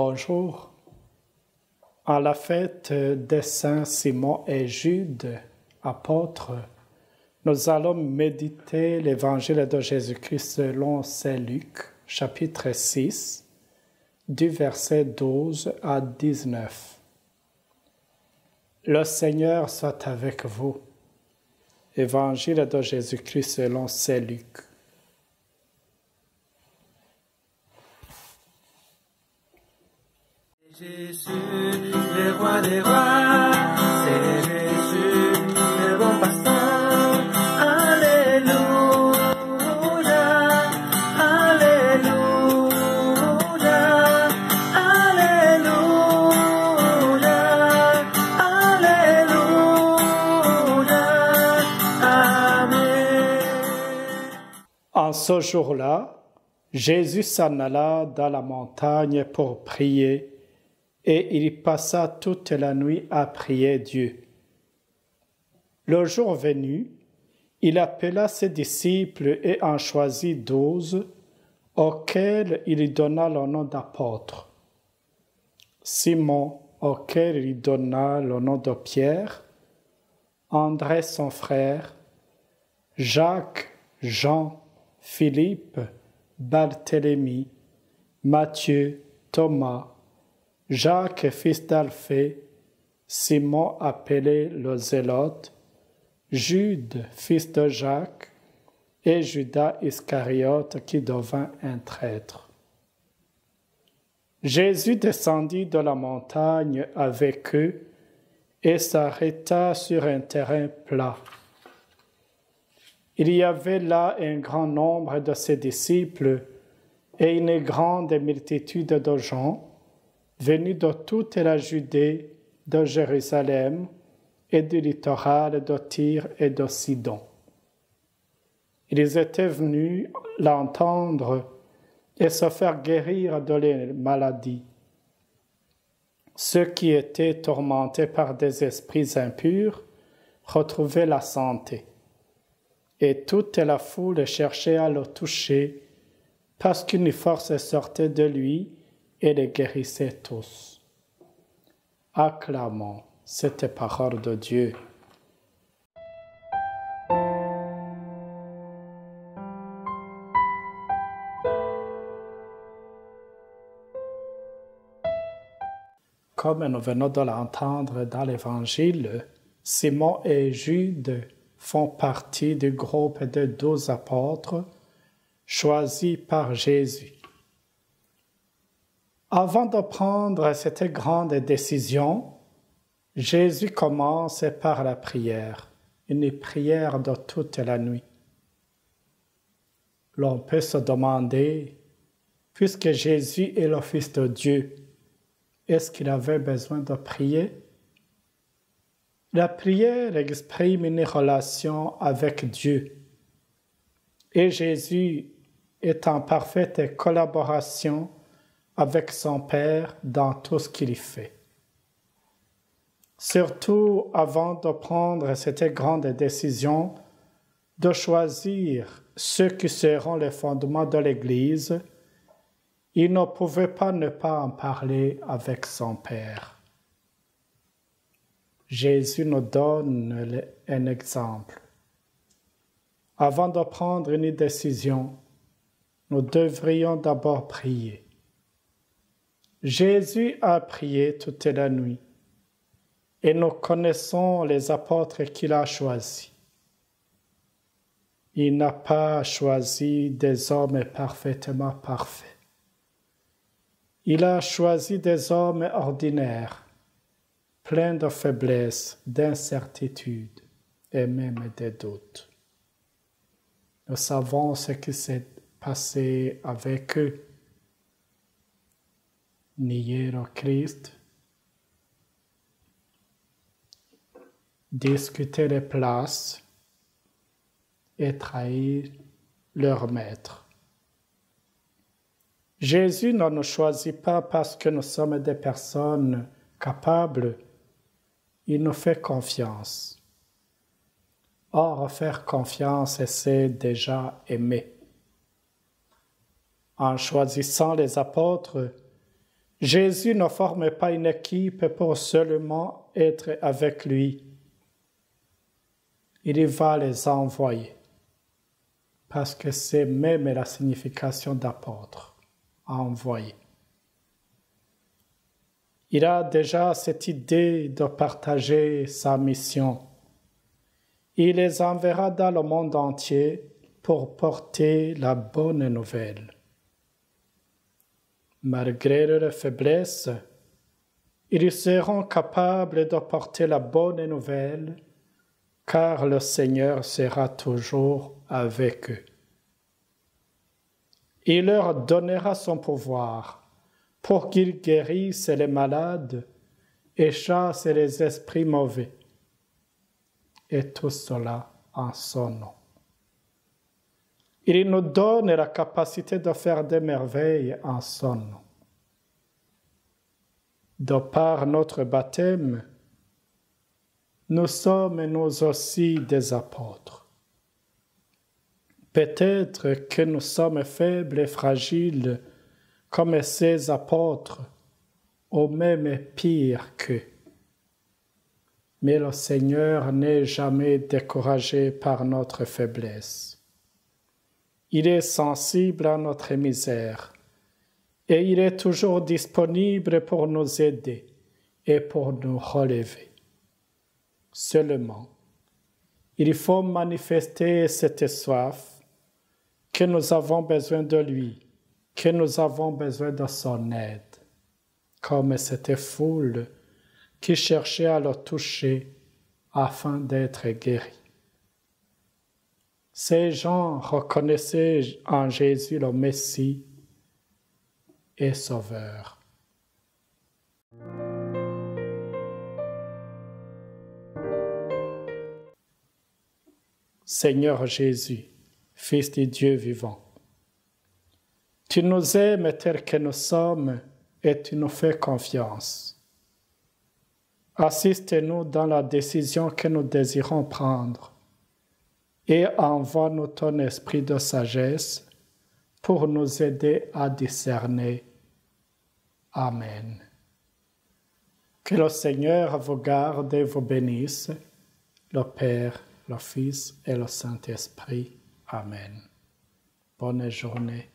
Bonjour. À la fête des saints Simon et Jude, apôtres, nous allons méditer l'Évangile de Jésus-Christ selon saint Luc, chapitre 6, du verset 12 à 19. Le Seigneur soit avec vous. Évangile de Jésus-Christ selon saint Luc. Jésus, le roi des rois, c'est Jésus, le bon pasteur. Alléluia, Alléluia, Alléluia, Alléluia, Amen. En ce jour-là, Jésus s'en alla dans la montagne pour prier. Et il passa toute la nuit à prier Dieu. Le jour venu, il appela ses disciples et en choisit 12, auxquels il donna le nom d'apôtres. Simon, auquel il donna le nom de Pierre, André son frère, Jacques, Jean, Philippe, Barthélemy, Matthieu, Thomas, Jacques, fils d'Alphée, Simon appelé le Zélote, Jude, fils de Jacques, et Judas Iscariote qui devint un traître. Jésus descendit de la montagne avec eux et s'arrêta sur un terrain plat. Il y avait là un grand nombre de ses disciples et une grande multitude de gens, venus de toute la Judée, de Jérusalem et du littoral de Tyr et de Sidon. Ils étaient venus l'entendre et se faire guérir de leurs maladies. Ceux qui étaient tourmentés par des esprits impurs retrouvaient la santé. Et toute la foule cherchait à le toucher, parce qu'une force sortait de lui et les guérissait tous. Acclamons cette parole de Dieu. Comme nous venons de l'entendre dans l'Évangile, Simon et Jude font partie du groupe de 12 apôtres choisis par Jésus. Avant de prendre cette grande décision, Jésus commence par la prière, une prière de toute la nuit. L'on peut se demander, puisque Jésus est le Fils de Dieu, est-ce qu'il avait besoin de prier? La prière exprime une relation avec Dieu, et Jésus est en parfaite collaboration avec son Père dans tout ce qu'il fait. Surtout avant de prendre cette grande décision de choisir ceux qui seront les fondements de l'Église, il ne pouvait pas ne pas en parler avec son Père. Jésus nous donne un exemple. Avant de prendre une décision, nous devrions d'abord prier. Jésus a prié toute la nuit et nous connaissons les apôtres qu'il a choisis. Il n'a pas choisi des hommes parfaitement parfaits. Il a choisi des hommes ordinaires, pleins de faiblesses, d'incertitudes et même de doutes. Nous savons ce qui s'est passé avec eux. Nier le Christ, discuter les places et trahir leur maître. Jésus ne nous choisit pas parce que nous sommes des personnes capables, il nous fait confiance. Or, faire confiance, c'est déjà aimer. En choisissant les apôtres, Jésus ne forme pas une équipe pour seulement être avec lui. Il va les envoyer. Parce que c'est même la signification d'apôtre, envoyer. Il a déjà cette idée de partager sa mission. Il les enverra dans le monde entier pour porter la bonne nouvelle. Malgré leur faiblesse, ils seront capables de porter la bonne nouvelle, car le Seigneur sera toujours avec eux. Il leur donnera son pouvoir pour qu'ils guérissent les malades et chassent les esprits mauvais. Et tout cela en son nom. Il nous donne la capacité de faire des merveilles en son nom. De par notre baptême, nous sommes nous aussi des apôtres. Peut-être que nous sommes faibles et fragiles comme ces apôtres, ou même pire qu'eux. Mais le Seigneur n'est jamais découragé par notre faiblesse. Il est sensible à notre misère et il est toujours disponible pour nous aider et pour nous relever. Seulement, il faut manifester cette soif que nous avons besoin de lui, que nous avons besoin de son aide, comme cette foule qui cherchait à le toucher afin d'être guéri. Ces gens reconnaissaient en Jésus le Messie et Sauveur. Seigneur Jésus, Fils du Dieu vivant, tu nous aimes tels que nous sommes et tu nous fais confiance. Assiste-nous dans la décision que nous désirons prendre et envoie-nous ton esprit de sagesse pour nous aider à discerner. Amen. Que le Seigneur vous garde et vous bénisse, le Père, le Fils et le Saint-Esprit. Amen. Bonne journée.